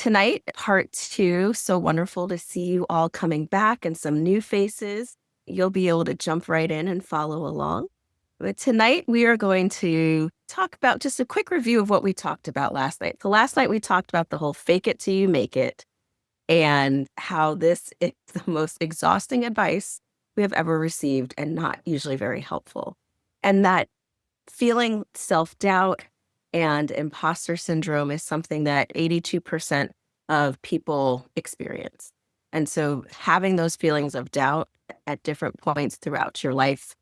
Tonight, part two. So wonderful to see you all coming back and some new faces. You'll be able to jump right in and follow along. But tonight, we are going to talk about just a quick review of what we talked about last night. So last night, we talked about the whole fake it till you make it and how this is the most exhausting advice we have ever received and not usually very helpful. And that feeling self-doubt and imposter syndrome is something that 82% of people experience. And so having those feelings of doubt at different points throughout your life,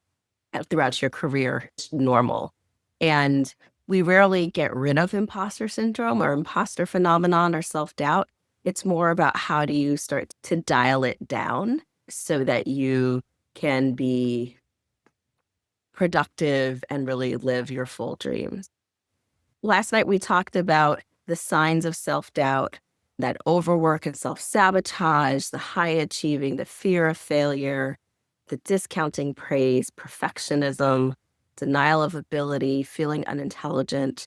throughout your career is normal. And we rarely get rid of imposter syndrome or imposter phenomenon or self-doubt. It's more about how do you start to dial it down so that you can be productive and really live your full dreams. Last night, we talked about the signs of self-doubt, that overwork and self-sabotage, the high achieving, the fear of failure, the discounting praise, perfectionism, denial of ability, feeling unintelligent,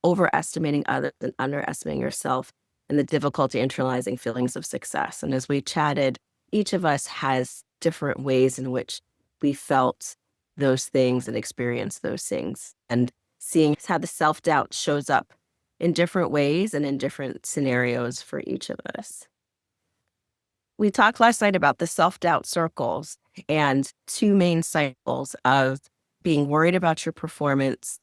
overestimating others and underestimating yourself, and the difficulty internalizing feelings of success. And as we chatted, each of us has different ways in which we felt those things and experienced those things. And seeing how the self-doubt shows up in different ways and in different scenarios for each of us. We talked last night about the self-doubt circles and two main cycles of being worried about your performance.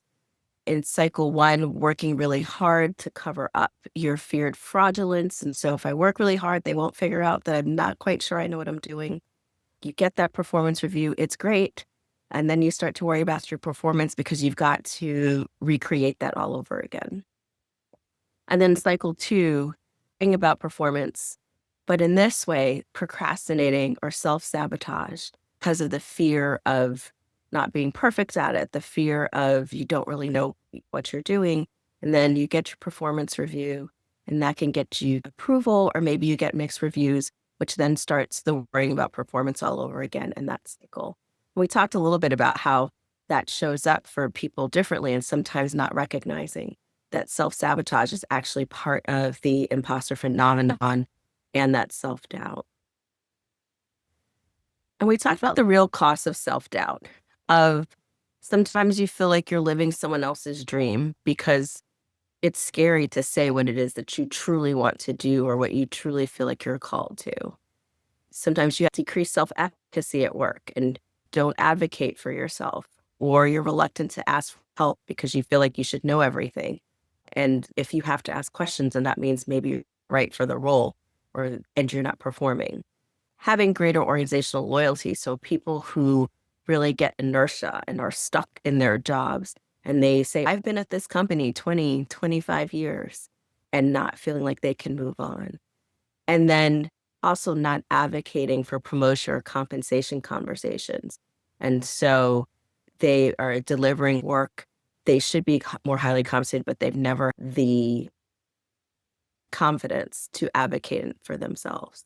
In cycle one, working really hard to cover up your feared fraudulence. And so if I work really hard, they won't figure out that I'm not quite sure I know what I'm doing. You get that performance review, it's great. And then you start to worry about your performance because you've got to recreate that all over again. And then cycle two, thinking about performance, but in this way, procrastinating or self-sabotage because of the fear of not being perfect at it, the fear of you don't really know what you're doing. And then you get your performance review and that can get you approval, or maybe you get mixed reviews, which then starts the worrying about performance all over again in that cycle. We talked a little bit about how that shows up for people differently and sometimes not recognizing that self-sabotage is actually part of the imposter phenomenon and that self-doubt. And we talked about the real cost of self-doubt, of sometimes you feel like you're living someone else's dream because it's scary to say what it is that you truly want to do or what you truly feel like you're called to. Sometimes you have decreased self-efficacy at work and don't advocate for yourself, or you're reluctant to ask for help because you feel like you should know everything. And if you have to ask questions, then that means maybe you're right for the role and you're not performing. Having greater organizational loyalty. So people who really get inertia and are stuck in their jobs and they say, I've been at this company 20, 25 years and not feeling like they can move on. And then also not advocating for promotion or compensation conversations. And so they are delivering work. They should be more highly compensated, but they've never the confidence to advocate for themselves.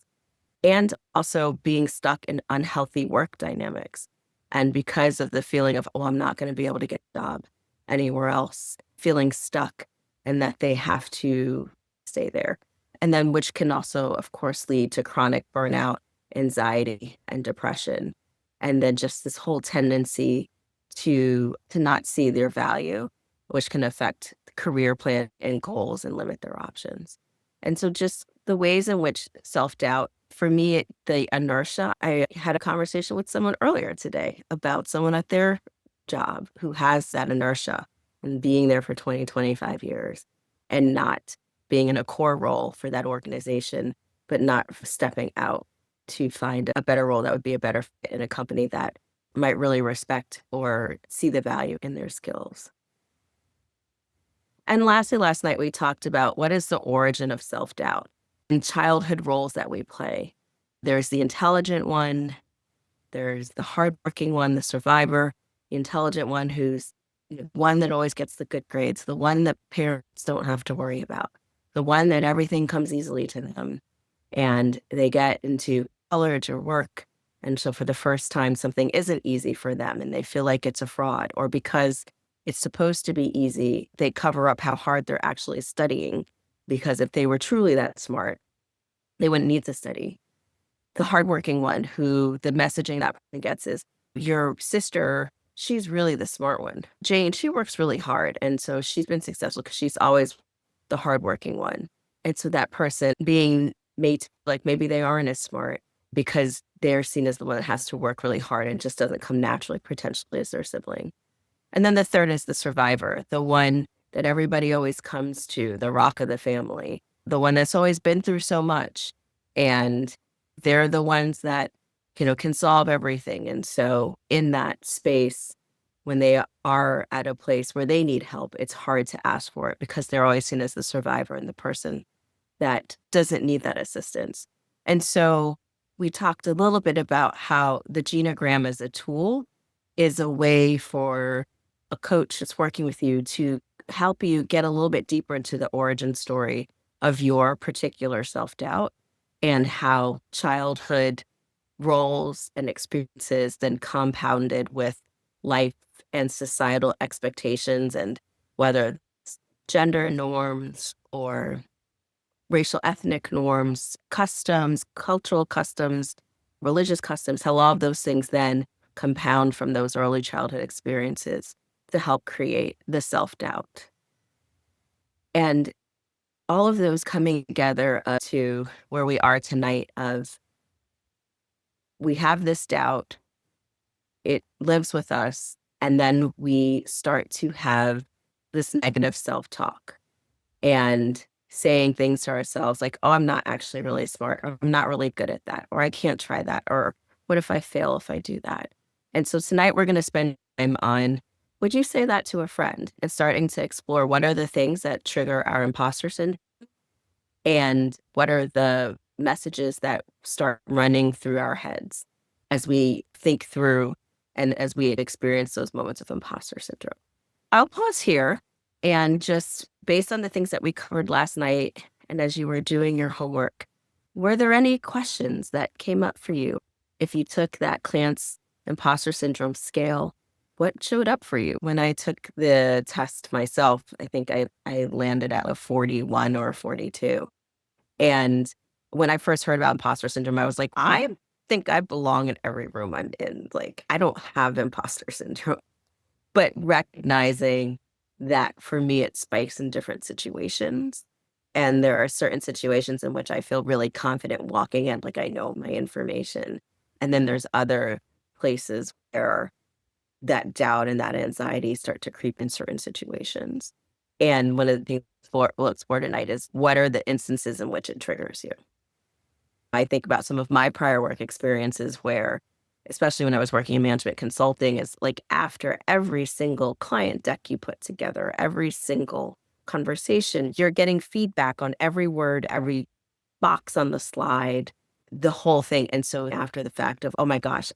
And also being stuck in unhealthy work dynamics. And because of the feeling of, oh, I'm not going to be able to get a job anywhere else, feeling stuck and that they have to stay there. And then which can also, of course, lead to chronic burnout, anxiety, and depression. And then just this whole tendency to not see their value, which can affect career plan and goals and limit their options. And so just the ways in which self-doubt, for me, the inertia, I had a conversation with someone earlier today about someone at their job who has that inertia and being there for 20, 25 years and not being in a core role for that organization, but not stepping out to find a better role that would be a better fit in a company that might really respect or see the value in their skills. And lastly, last night we talked about what is the origin of self-doubt and childhood roles that we play. There's the intelligent one, there's the hardworking one, the survivor, the intelligent one who's one that always gets the good grades, the one that parents don't have to worry about, the one that everything comes easily to them. And they get into college or work. And so for the first time, something isn't easy for them and they feel like it's a fraud, or because it's supposed to be easy, they cover up how hard they're actually studying because if they were truly that smart, they wouldn't need to study. The hardworking one who the messaging that person gets is, your sister, she's really the smart one. Jane, she works really hard. And so she's been successful because she's always the hardworking one. And so that person being made like maybe they aren't as smart because they're seen as the one that has to work really hard and just doesn't come naturally, potentially, as their sibling. And then the third is the survivor, the one that everybody always comes to, the rock of the family, the one that's always been through so much. And they're the ones that, can solve everything. And so in that space, when they are at a place where they need help, it's hard to ask for it because they're always seen as the survivor and the person that doesn't need that assistance. And so we talked a little bit about how the genogram as a tool is a way for a coach that's working with you to help you get a little bit deeper into the origin story of your particular self-doubt and how childhood roles and experiences then compounded with life and societal expectations, and whether it's gender norms or racial ethnic norms, customs, cultural customs, religious customs, how all of those things then compound from those early childhood experiences to help create the self-doubt. And all of those coming together to where we are tonight of we have this doubt, it lives with us, and then we start to have this negative self-talk and saying things to ourselves like, oh, I'm not actually really smart, or I'm not really good at that, or I can't try that, or what if I fail if I do that? And so tonight we're going to spend time on, would you say that to a friend, and starting to explore what are the things that trigger our imposter syndrome and what are the messages that start running through our heads as we think through and as we experience those moments of imposter syndrome. I'll pause here and just based on the things that we covered last night and as you were doing your homework, were there any questions that came up for you? If you took that Clance imposter syndrome scale, what showed up for you? When I took the test myself, I think I landed at a 41 or a 42. And when I first heard about imposter syndrome, I was like, I think I belong in every room I'm in. Like, I don't have imposter syndrome. But recognizing that for me, it spikes in different situations. And there are certain situations in which I feel really confident walking in, like I know my information. And then there's other places where that doubt and that anxiety start to creep in certain situations. And one of the things we'll explore tonight is what are the instances in which it triggers you? I think about some of my prior work experiences where, especially when I was working in management consulting, is like after every single client deck you put together, every single conversation, you're getting feedback on every word, every box on the slide, the whole thing. And so after the fact of, oh my gosh,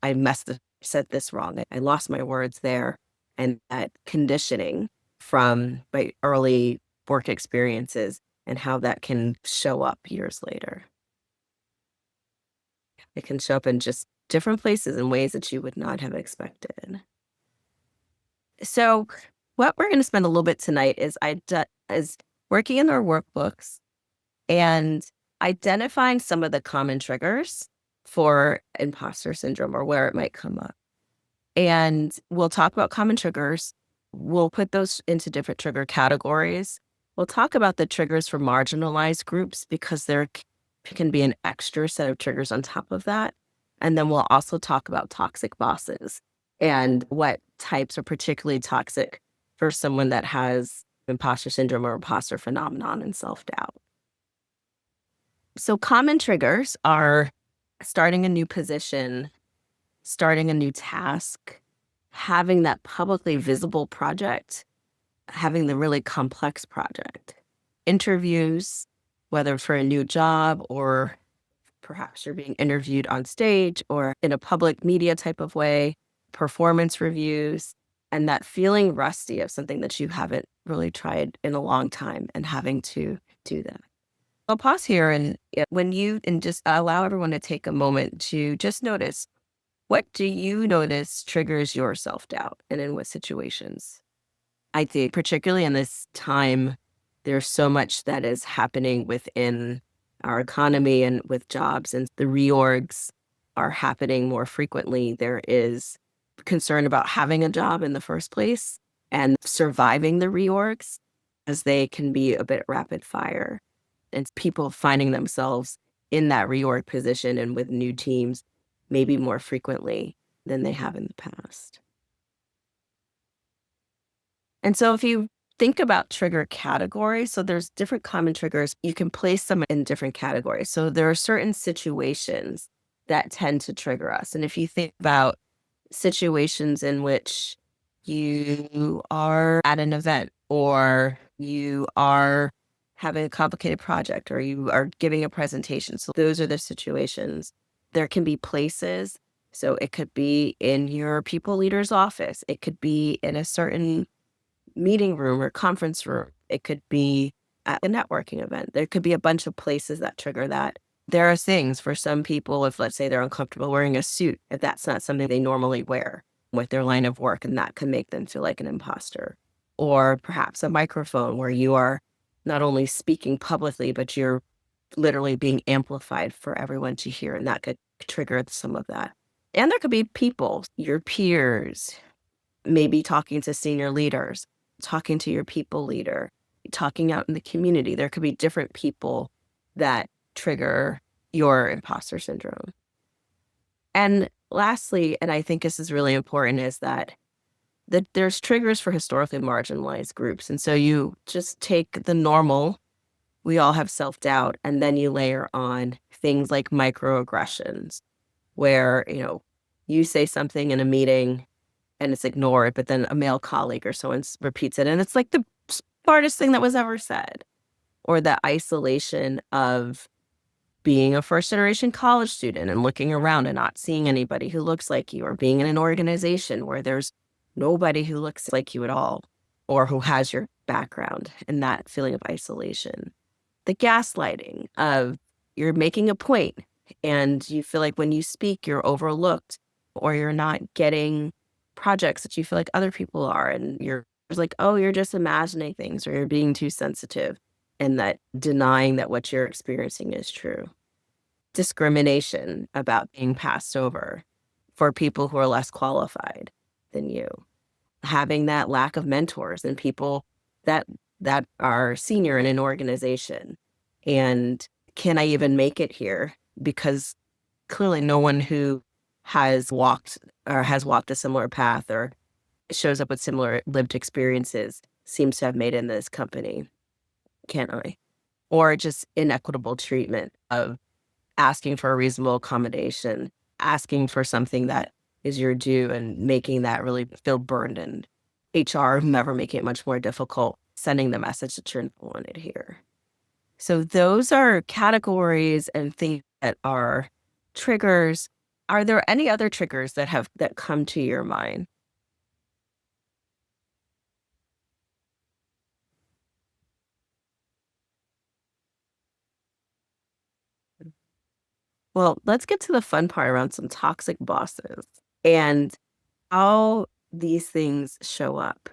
said this wrong. I lost my words there. And that conditioning from my early work experiences and how that can show up years later. It can show up in just different places in ways that you would not have expected. So what we're going to spend a little bit tonight is working in our workbooks and identifying some of the common triggers for imposter syndrome or where it might come up. And we'll talk about common triggers. We'll put those into different trigger categories. We'll talk about the triggers for marginalized groups because there can be an extra set of triggers on top of that. And then we'll also talk about toxic bosses and what types are particularly toxic for someone that has imposter syndrome or imposter phenomenon and self-doubt. So common triggers are starting a new position, starting a new task, having that publicly visible project, having the really complex project, interviews, whether for a new job or perhaps you're being interviewed on stage or in a public media type of way, performance reviews, and that feeling rusty of something that you haven't really tried in a long time and having to do that. I'll pause here and just allow everyone to take a moment to just notice, what do you notice triggers your self-doubt and in what situations? I think particularly in this time There's so much that is happening within our economy and with jobs, and the reorgs are happening more frequently. There is concern about having a job in the first place and surviving the reorgs, as they can be a bit rapid fire. And people finding themselves in that reorg position and with new teams maybe more frequently than they have in the past. And so if you think about trigger categories, so there's different common triggers. You can place them in different categories. So there are certain situations that tend to trigger us. And if you think about situations in which you are at an event, or you are having a complicated project, or you are giving a presentation. So those are the situations. There can be places. So it could be in your people leader's office. It could be in a certain meeting room or conference room. It could be at a networking event. There could be a bunch of places that trigger that. There are things for some people, if let's say they're uncomfortable wearing a suit, if that's not something they normally wear with their line of work, and that can make them feel like an imposter. Or perhaps a microphone where you are not only speaking publicly, but you're literally being amplified for everyone to hear, and that could trigger some of that. And there could be people, your peers, maybe talking to senior leaders, talking to your people leader, talking out in the community. There could be different people that trigger your imposter syndrome. And lastly, and I think this is really important, is that there's triggers for historically marginalized groups. And so you just take the normal, we all have self-doubt, and then you layer on things like microaggressions, where, you say something in a meeting and it's ignored, but then a male colleague or someone repeats it, and it's like the smartest thing that was ever said. Or the isolation of being a first generation college student and looking around and not seeing anybody who looks like you, or being in an organization where there's nobody who looks like you at all, or who has your background, and that feeling of isolation. The gaslighting of you're making a point and you feel like when you speak, you're overlooked, or you're not getting projects that you feel like other people are. And you're like, oh, you're just imagining things, or you're being too sensitive, and that denying that what you're experiencing is true. Discrimination about being passed over for people who are less qualified than you. Having that lack of mentors and people that that are senior in an organization. And can I even make it here? Because clearly no one who has walked a similar path, or shows up with similar lived experiences, seems to have made it in this company. Can I? Or just inequitable treatment of asking for a reasonable accommodation, asking for something that is your due, and making that really feel burdened, and HR, whomever, making it much more difficult, sending the message that you're not wanted here. So those are categories and things that are triggers. Are there any other triggers that come to your mind? Well, let's get to the fun part around some toxic bosses and how these things show up.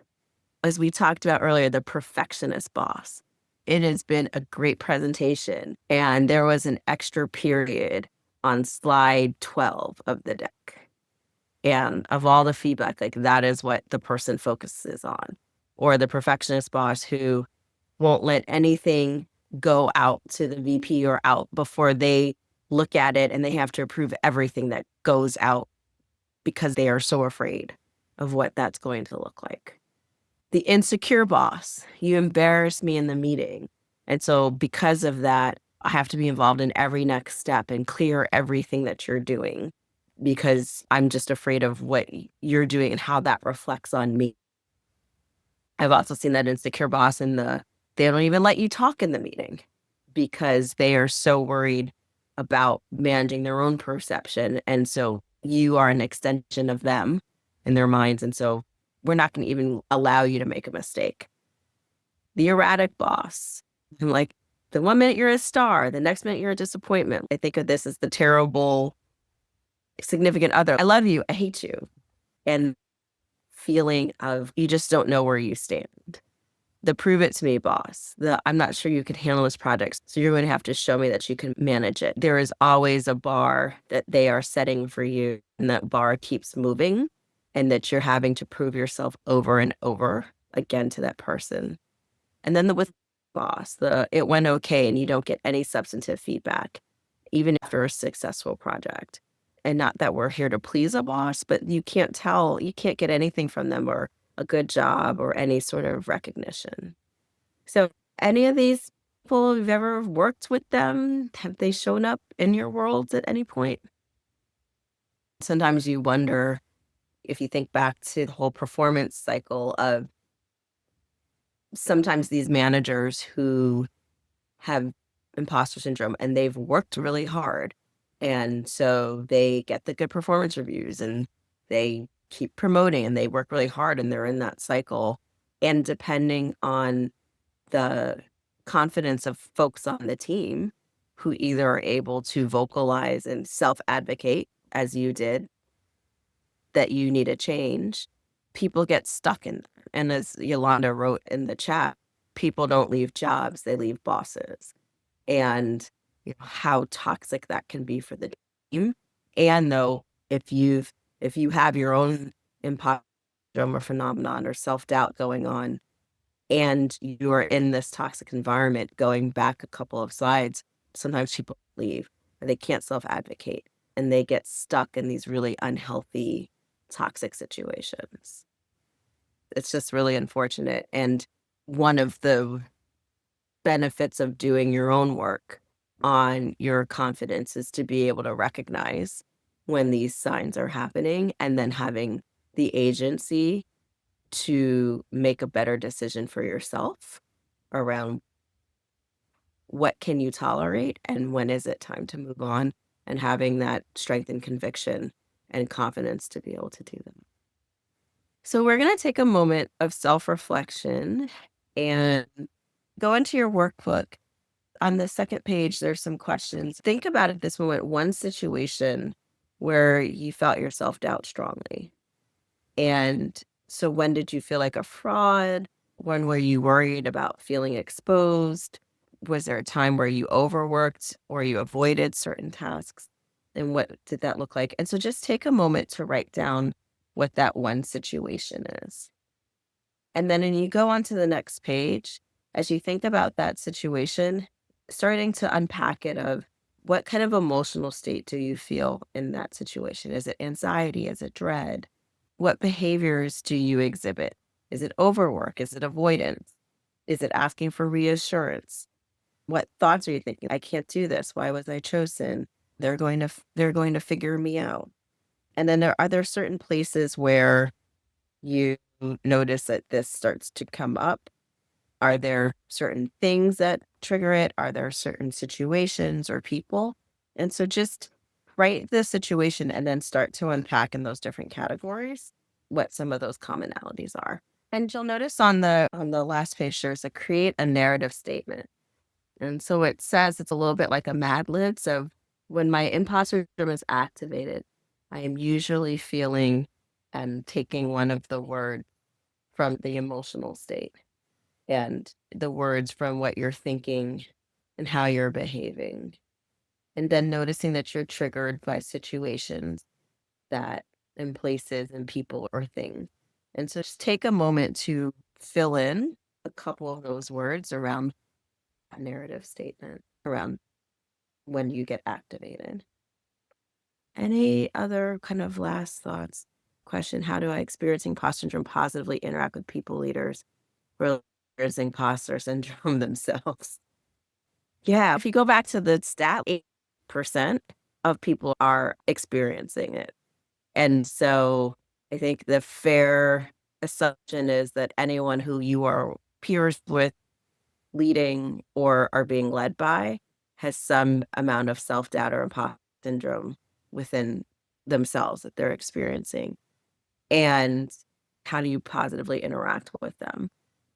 As we talked about earlier, the perfectionist boss. It has been a great presentation, and there was an extra period on slide 12 of the deck. And of all the feedback, like, that is what the person focuses on. Or the perfectionist boss who won't let anything go out to the VP or out before they look at it, and they have to approve everything that goes out because they are so afraid of what that's going to look like. The insecure boss, you embarrass me in the meeting. And so because of that, I have to be involved in every next step and clear everything that you're doing, because I'm just afraid of what you're doing and how that reflects on me. I've also seen that insecure boss they don't even let you talk in the meeting because they are so worried about managing their own perception. And so you are an extension of them in their minds. And so we're not going to even allow you to make a mistake. The erratic boss. I'm like, the one minute you're a star, the next minute you're a disappointment. I think of this as the terrible significant other. I love you, I hate you. And feeling of you just don't know where you stand. the prove it to me boss, the I'm not sure you can handle this project, so you're going to have to show me that you can manage it. There is always a bar that they are setting for you, and that bar keeps moving, and that you're having to prove yourself over and over again to that person. And then the with boss, the it went okay, and you don't get any substantive feedback, even after a successful project. And not that we're here to please a boss, but you can't get anything from them or a good job or any sort of recognition. So, any of these people, you've ever worked with them, have they shown up in your world at any point? Sometimes you wonder if you think back to the whole performance cycle of sometimes these managers who have imposter syndrome and they've worked really hard. And so they get the good performance reviews and they keep promoting and they work really hard and they're in that cycle. And depending on the confidence of folks on the team who either are able to vocalize and self advocate, as you did, that you need a change, people get stuck in there. And as Yolanda wrote in the chat, people don't leave jobs, they leave bosses. And how toxic that can be for the team. And though if you have your own imposter syndrome or phenomenon or self-doubt going on and you are in this toxic environment, going back a couple of slides, sometimes people leave or they can't self-advocate and they get stuck in these really unhealthy, toxic situations. It's just really unfortunate. And one of the benefits of doing your own work on your confidence is to be able to recognize when these signs are happening and then having the agency to make a better decision for yourself around what can you tolerate and when is it time to move on, and having that strength and conviction and confidence to be able to do that. So we're going to take a moment of self-reflection and go into your workbook. On the second page, there's some questions. Think about at this moment one situation where you felt your self-doubt strongly. And so when did you feel like a fraud? When were you worried about feeling exposed? Was there a time where you overworked or you avoided certain tasks? And what did that look like? And so just take a moment to write down what that one situation is. And then when you go on to the next page, as you think about that situation, starting to unpack it of what kind of emotional state do you feel in that situation? Is it anxiety? Is it dread? What behaviors do you exhibit? Is it overwork? Is it avoidance? Is it asking for reassurance? What thoughts are you thinking? I can't do this. Why was I chosen? They're going to figure me out. And then are there certain places where you notice that this starts to come up? Are there certain things that trigger it? Are there certain situations or people? And so just write the situation and then start to unpack in those different categories what some of those commonalities are. And you'll notice on the last page there's a create a narrative statement. And so it says it's a little bit like a Mad Lib. So when my imposter syndrome is activated, I am usually feeling and taking one of the words from the emotional state and the words from what you're thinking and how you're behaving. And then noticing that you're triggered by situations that and places and people or things. And so just take a moment to fill in a couple of those words around a narrative statement around when you get activated. Any other kind of last thoughts? Question: how do I experience imposter syndrome positively interact with people, leaders, who are imposter syndrome themselves? Yeah, if you go back to the stat, 8% of people are experiencing it. And so I think the fair assumption is that anyone who you are peers with, leading, or are being led by has some amount of self-doubt or imposter syndrome within themselves that they're experiencing. And how do you positively interact with them?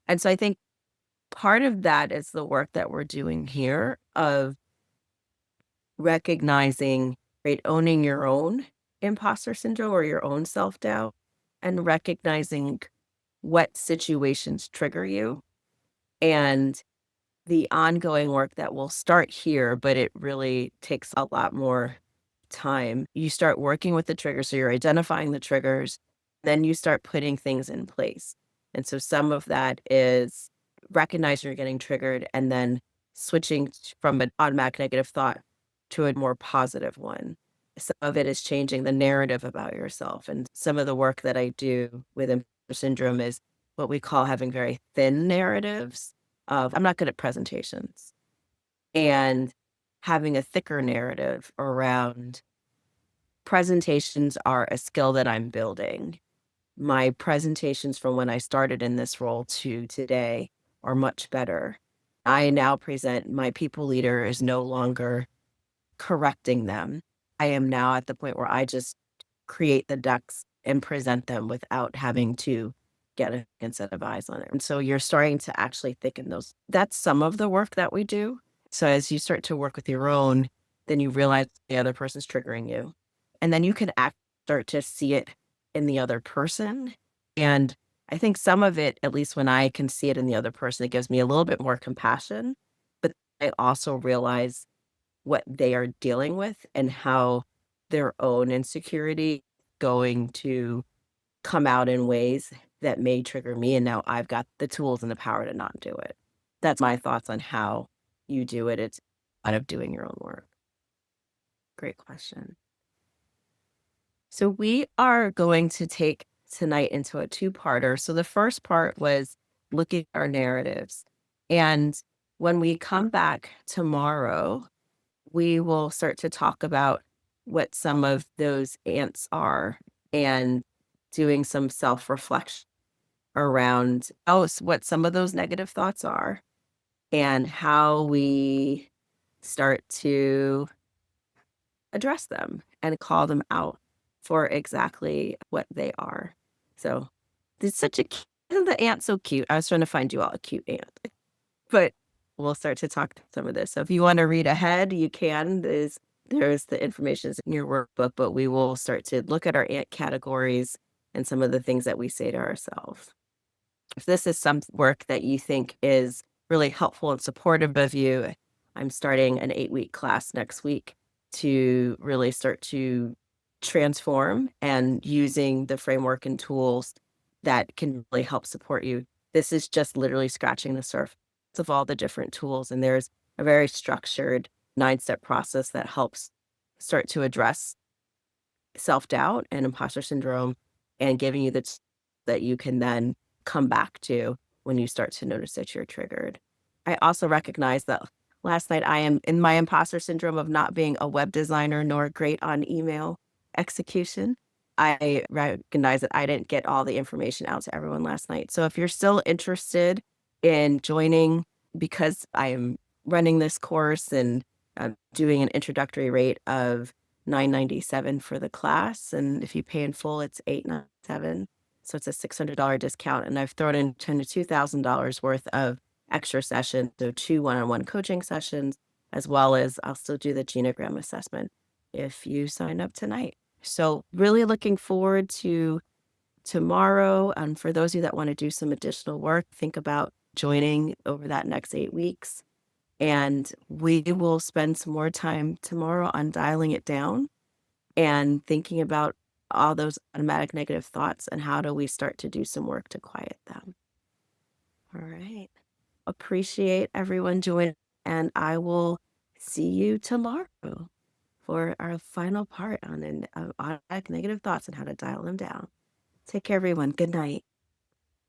And so I think part of that is the work that we're doing here of recognizing, right, owning your own imposter syndrome or your own self-doubt and recognizing what situations trigger you And the ongoing work that will start here, but it really takes a lot more time. You start working with the triggers, so you're identifying the triggers, then you start putting things in place. And so some of that is recognizing you're getting triggered and then switching from an automatic negative thought to a more positive one. Some of it is changing the narrative about yourself. And some of the work that I do with imposter syndrome is what we call having very thin narratives of I'm not good at presentations, and having a thicker narrative around presentations are a skill that I'm building. My presentations from when I started in this role to today are much better. I now present my people leader is no longer correcting them. I am now at the point where I just create the decks and present them without having to get a second set of eyes on it. And so you're starting to actually thicken those. That's some of the work that we do. So as you start to work with your own, then you realize the other person's triggering you. And then you can start to see it in the other person. And I think some of it, at least when I can see it in the other person, it gives me a little bit more compassion. But I also realize what they are dealing with and how their own insecurity going to come out in ways that may trigger me, and now I've got the tools and the power to not do it. That's my thoughts on how you do it. It's out of doing your own work. Great question. So we are going to take tonight into a two-parter. So the first part was looking at our narratives. And when we come back tomorrow, we will start to talk about what some of those ants are and doing some self-reflection around what some of those negative thoughts are and how we start to address them and call them out for exactly what they are. So it's such a isn't the ant so cute? I was trying to find you all a cute ant. But we'll start to talk some of this. So if you want to read ahead, you can. There's the information in your workbook, but we will start to look at our ant categories and some of the things that we say to ourselves. If this is some work that you think is really helpful and supportive of you, I'm starting an 8-week class next week to really start to transform and using the framework and tools that can really help support you. This is just literally scratching the surface of all the different tools. And there's a very structured 9-step process that helps start to address self-doubt and imposter syndrome and giving you that you can then come back to when you start to notice that you're triggered. I also recognize that last night I am in my imposter syndrome of not being a web designer nor great on email execution. I recognize that I didn't get all the information out to everyone last night. So if you're still interested in joining, because I am running this course and I'm doing an introductory rate of $997 for the class, and if you pay in full, it's $897. So it's a $600 discount, and I've thrown in $10,000 to $2,000 worth of extra sessions, so 2 one-on-one coaching sessions, as well as I'll still do the genogram assessment if you sign up tonight. So really looking forward to tomorrow. And for those of you that want to do some additional work, think about joining over that next 8 weeks. And we will spend some more time tomorrow on dialing it down and thinking about all those automatic negative thoughts and how do we start to do some work to quiet them. All right. Appreciate everyone joining, and I will see you tomorrow for our final part on automatic negative thoughts and how to dial them down. Take care, everyone. Good night.